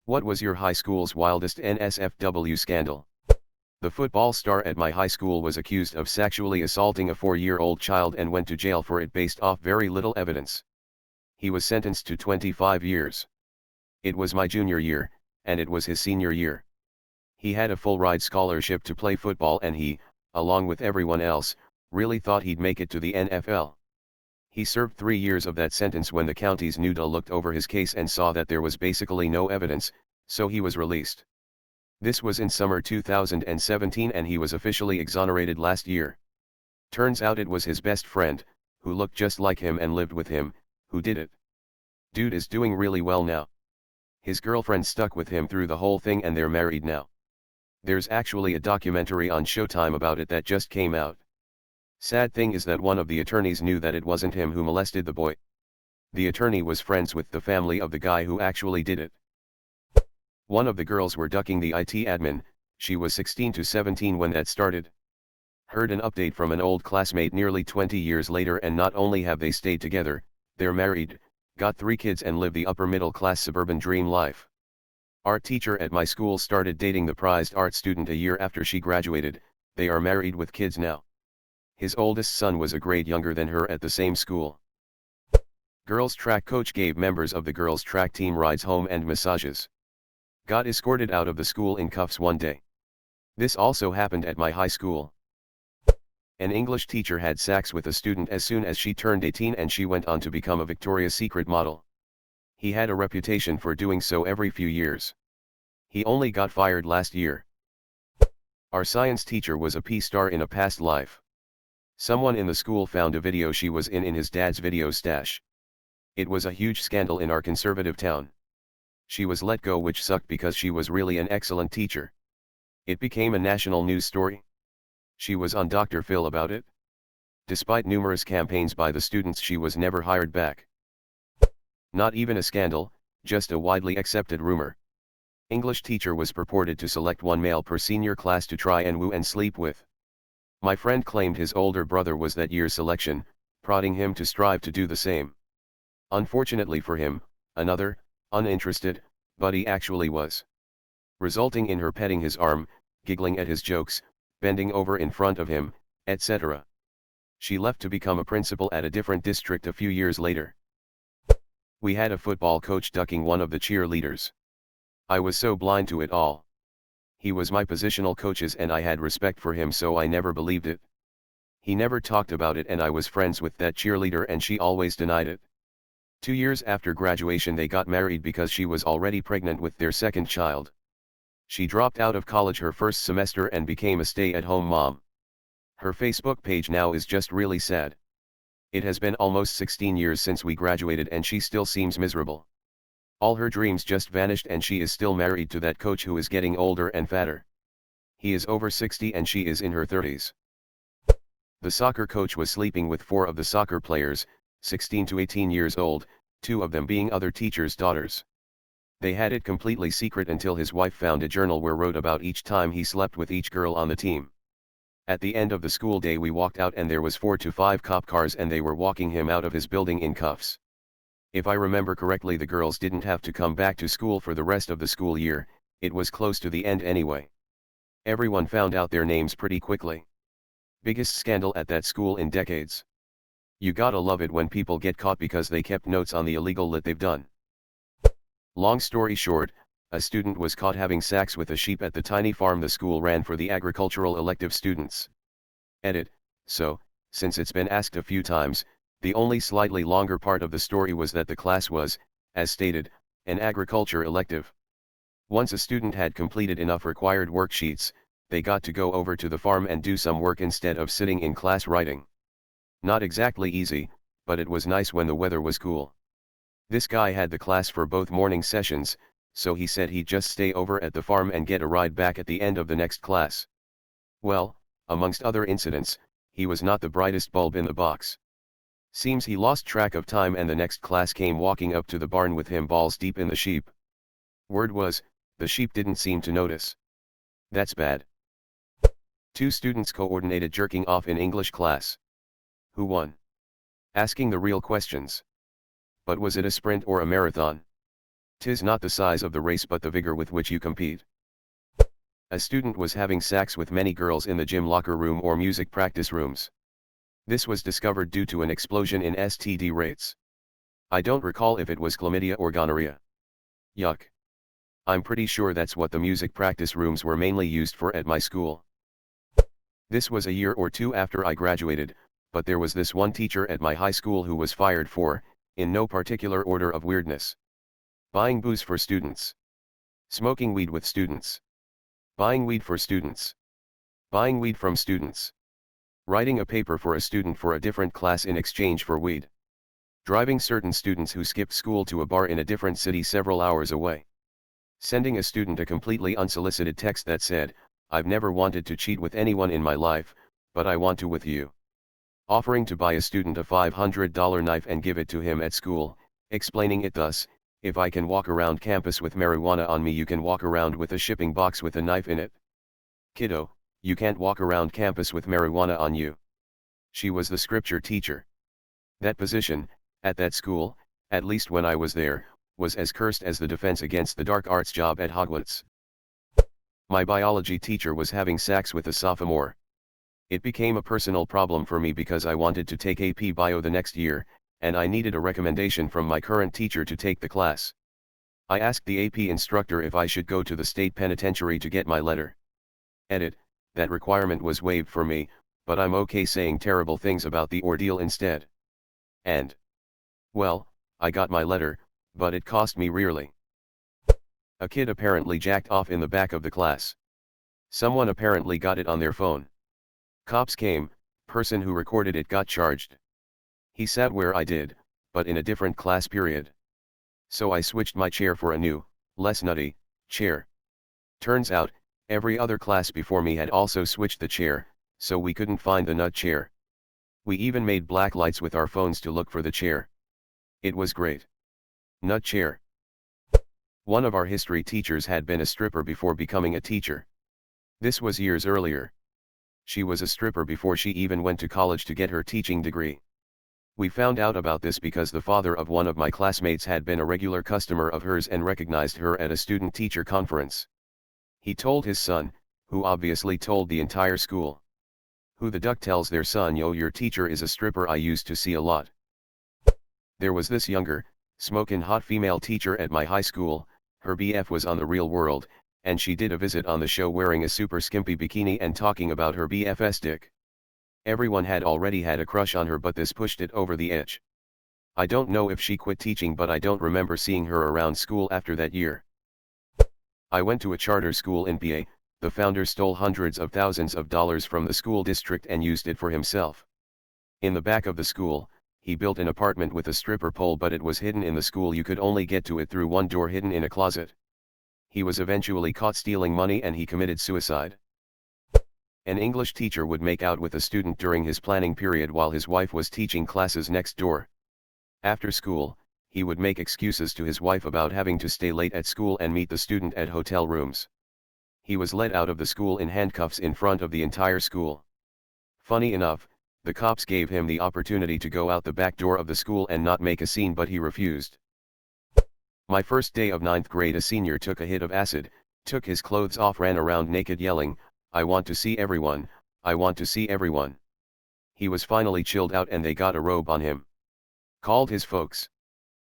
What was your high school's wildest NSFW scandal? The football star at my high school was accused of sexually assaulting a 4-year-old child and went to jail for it based off very little evidence. He was sentenced to 25 years. It was my junior year, and it was his senior year. He had a full-ride scholarship to play football and he, along with everyone else, really thought he'd make it to the NFL. He served 3 years of that sentence when the county's NUDA looked over his case and saw that there was basically no evidence, so he was released. This was in summer 2017 and he was officially exonerated last year. Turns out it was his best friend, who looked just like him and lived with him, who did it. Dude is doing really well now. His girlfriend stuck with him through the whole thing and they're married now. There's actually a documentary on Showtime about it that just came out. Sad thing is that one of the attorneys knew that it wasn't him who molested the boy. The attorney was friends with the family of the guy who actually did it. One of the girls were ducking the IT admin, she was 16 to 17 when that started. Heard an update from an old classmate nearly 20 years later and not only have they stayed together, they're married, got 3 kids and live the upper middle class suburban dream life. Art teacher at my school started dating the prized art student a year after she graduated, they are married with kids now. His oldest son was a grade younger than her at the same school. Girls track coach gave members of the girls track team rides home and massages. Got escorted out of the school in cuffs one day. This also happened at my high school. An English teacher had sex with a student as soon as she turned 18 and she went on to become a Victoria's Secret model. He had a reputation for doing so every few years. He only got fired last year. Our science teacher was a P-star in a past life. Someone in the school found a video she was in his dad's video stash. It was a huge scandal in our conservative town. She was let go, which sucked because she was really an excellent teacher. It became a national news story. She was on Dr. Phil about it. Despite numerous campaigns by the students, she was never hired back. Not even a scandal, just a widely accepted rumor. English teacher was purported to select one male per senior class to try and woo and sleep with. My friend claimed his older brother was that year's selection, prodding him to strive to do the same. Unfortunately for him, another, uninterested, buddy actually was. Resulting in her petting his arm, giggling at his jokes, bending over in front of him, etc. She left to become a principal at a different district a few years later. We had a football coach ducking one of the cheerleaders. I was so blind to it all. He was my positional coaches and I had respect for him, so I never believed it. He never talked about it and I was friends with that cheerleader and she always denied it. 2 years after graduation they got married because she was already pregnant with their second child. She dropped out of college her first semester and became a stay-at-home mom. Her Facebook page now is just really sad. It has been almost 16 years since we graduated and she still seems miserable. All her dreams just vanished and she is still married to that coach who is getting older and fatter. He is over 60 and she is in her 30s. The soccer coach was sleeping with 4 of the soccer players, 16 to 18 years old, 2 of them being other teachers' daughters. They had it completely secret until his wife found a journal where wrote about each time he slept with each girl on the team. At the end of the school day we walked out and there was 4 to 5 cop cars and they were walking him out of his building in cuffs. If I remember correctly, the girls didn't have to come back to school for the rest of the school year, it was close to the end anyway. Everyone found out their names pretty quickly. Biggest scandal at that school in decades. You gotta love it when people get caught because they kept notes on the illegal lit they've done. Long story short, a student was caught having sex with a sheep at the tiny farm the school ran for the agricultural elective students. Edit. So, since it's been asked a few times, the only slightly longer part of the story was that the class was, as stated, an agriculture elective. Once a student had completed enough required worksheets, they got to go over to the farm and do some work instead of sitting in class writing. Not exactly easy, but it was nice when the weather was cool. This guy had the class for both morning sessions, so he said he'd just stay over at the farm and get a ride back at the end of the next class. Well, amongst other incidents, he was not the brightest bulb in the box. Seems he lost track of time and the next class came walking up to the barn with him balls deep in the sheep. Word was, the sheep didn't seem to notice. That's bad. 2 students coordinated jerking off in English class. Who won? Asking the real questions. But was it a sprint or a marathon? 'Tis not the size of the race but the vigor with which you compete. A student was having sex with many girls in the gym locker room or music practice rooms. This was discovered due to an explosion in STD rates. I don't recall if it was chlamydia or gonorrhea. Yuck. I'm pretty sure that's what the music practice rooms were mainly used for at my school. This was a year or two after I graduated, but there was this one teacher at my high school who was fired for, in no particular order of weirdness, buying booze for students, smoking weed with students, buying weed for students, buying weed from students, writing a paper for a student for a different class in exchange for weed, driving certain students who skipped school to a bar in a different city several hours away, sending a student a completely unsolicited text that said, "I've never wanted to cheat with anyone in my life, but I want to with you." Offering to buy a student a $500 knife and give it to him at school, explaining it thus, "If I can walk around campus with marijuana on me, you can walk around with a shipping box with a knife in it. Kiddo, you can't walk around campus with marijuana on you." She was the scripture teacher. That position, at that school, at least when I was there, was as cursed as the defense against the dark arts job at Hogwarts. My biology teacher was having sex with a sophomore. It became a personal problem for me because I wanted to take AP Bio the next year, and I needed a recommendation from my current teacher to take the class. I asked the AP instructor if I should go to the state penitentiary to get my letter. Edit, that requirement was waived for me, but I'm okay saying terrible things about the ordeal instead. And, well, I got my letter, but it cost me really. A kid apparently jacked off in the back of the class. Someone apparently got it on their phone. Cops came, person who recorded it got charged. He sat where I did, but in a different class period. So I switched my chair for a new, less nutty, chair. Turns out, every other class before me had also switched the chair, so we couldn't find the nut chair. We even made black lights with our phones to look for the chair. It was great. Nut chair. One of our history teachers had been a stripper before becoming a teacher. This was years earlier. She was a stripper before she even went to college to get her teaching degree. We found out about this because the father of one of my classmates had been a regular customer of hers and recognized her at a student-teacher conference. He told his son, who obviously told the entire school. Who the duck tells their son, "Yo, your teacher is a stripper I used to see a lot." There was this younger, smokin' hot female teacher at my high school. Her BF was on The Real World, and she did a visit on the show wearing a super skimpy bikini and talking about her BF's dick. Everyone had already had a crush on her, but this pushed it over the edge. I don't know if she quit teaching, but I don't remember seeing her around school after that year. I went to a charter school in PA. The founder stole hundreds of thousands of dollars from the school district and used it for himself. In the back of the school, he built an apartment with a stripper pole, but it was hidden in the school. You could only get to it through one door hidden in a closet. He was eventually caught stealing money and he committed suicide. An English teacher would make out with a student during his planning period while his wife was teaching classes next door. After school, he would make excuses to his wife about having to stay late at school and meet the student at hotel rooms. He was led out of the school in handcuffs in front of the entire school. Funny enough, the cops gave him the opportunity to go out the back door of the school and not make a scene, but he refused. My first day of 9th grade, a senior took a hit of acid, took his clothes off, ran around naked yelling, "I want to see everyone, I want to see everyone." He was finally chilled out and they got a robe on him. Called his folks.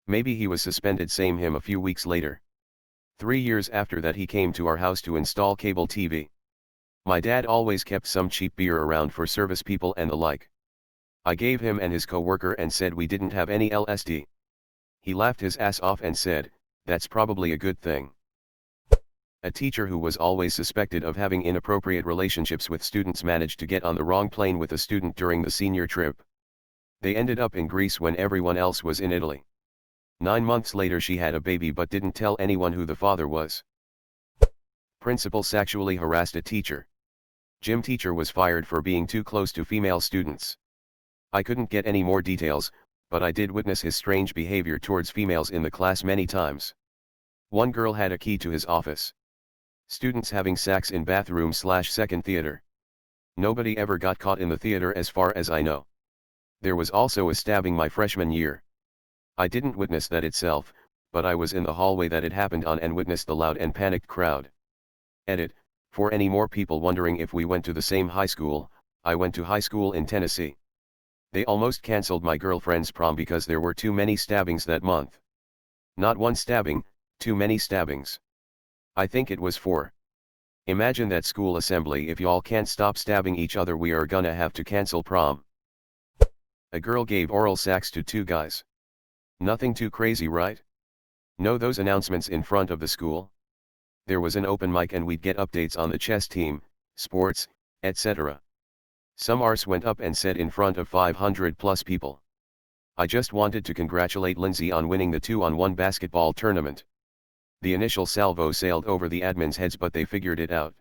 Maybe he was suspended. Same him a few weeks later. 3 years after that he came to our house to install cable TV. My dad always kept some cheap beer around for service people and the like. I gave him and his co-worker and said we didn't have any LSD. He laughed his ass off and said, "That's probably a good thing." A teacher who was always suspected of having inappropriate relationships with students managed to get on the wrong plane with a student during the senior trip. They ended up in Greece when everyone else was in Italy. 9 months later she had a baby but didn't tell anyone who the father was. Principal sexually harassed a teacher. Gym teacher was fired for being too close to female students. I couldn't get any more details, but I did witness his strange behavior towards females in the class many times. One girl had a key to his office. Students having sex in bathroom/second theater. Nobody ever got caught in the theater as far as I know. There was also a stabbing my freshman year. I didn't witness that itself, but I was in the hallway that it happened on and witnessed the loud and panicked crowd. Edit, for any more people wondering if we went to the same high school, I went to high school in Tennessee. They almost cancelled my girlfriend's prom because there were too many stabbings that month. Not one stabbing, too many stabbings. I think it was 4. Imagine that school assembly. If y'all can't stop stabbing each other, we are gonna have to cancel prom. A girl gave oral sex to 2 guys. Nothing too crazy, right? Know those announcements in front of the school? There was an open mic and we'd get updates on the chess team, sports, etc. Some arse went up and said in front of 500 plus people. I just wanted to congratulate Lindsay on winning the 2-on-1 basketball tournament. The initial salvo sailed over the admins' heads, but they figured it out.